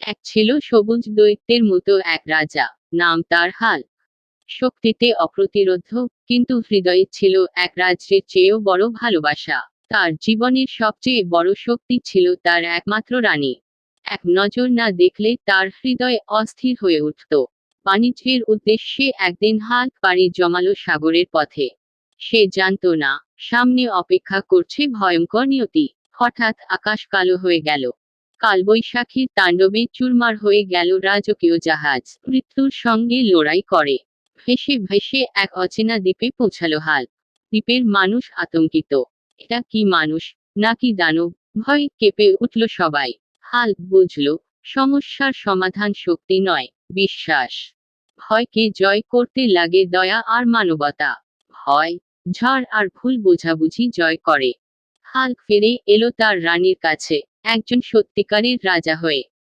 এক ছিল সবুজ দৈত্যের মতো এক রাজা, নাম তার হাল্ক। শক্তিতে অপ্রতিরোধ্য, কিন্তু হৃদয়ে ছিল এক রাজ্যের চেয়েও বড় ভালোবাসা। তার জীবনের সবচেয়ে বড় শক্তি ছিল তার একমাত্র রানী। এক নজর না দেখলে তার হৃদয় অস্থির হয়ে উঠত। বাণিজ্যের উদ্দেশ্যে একদিন হাল্ক পাড়ি জমালো সাগরের পথে। সে জানত না, সামনে অপেক্ষা করছে ভয়ঙ্কর নিয়তি। হঠাৎ আকাশ কালো হয়ে গেল। কালবৈশাখীর তাণ্ডবে চুরমার হয়ে গেল রাজকীয় জাহাজ। মৃত্যুর সঙ্গে লড়াই করে ভেসে ভেসে এক অচেনা দ্বীপে পৌঁছালো হাল্ক। দ্বীপের মানুষ আতঙ্কিত। এটা কি মানুষ, নাকি দানব? ভয় কেঁপে উঠল সবাই। হাল্ক বুঝল, সমস্যার সমাধান শক্তি নয়, বিশ্বাস। ভয়কে জয় করতে লাগে দয়া আর মানবতা। ভয়, ঝড় আর ভুল বোঝাবুঝি জয় করে। হাল্ক ফিরে এলো তার রানীর কাছে, একজন সত্যিকারের রাজা হয়ে।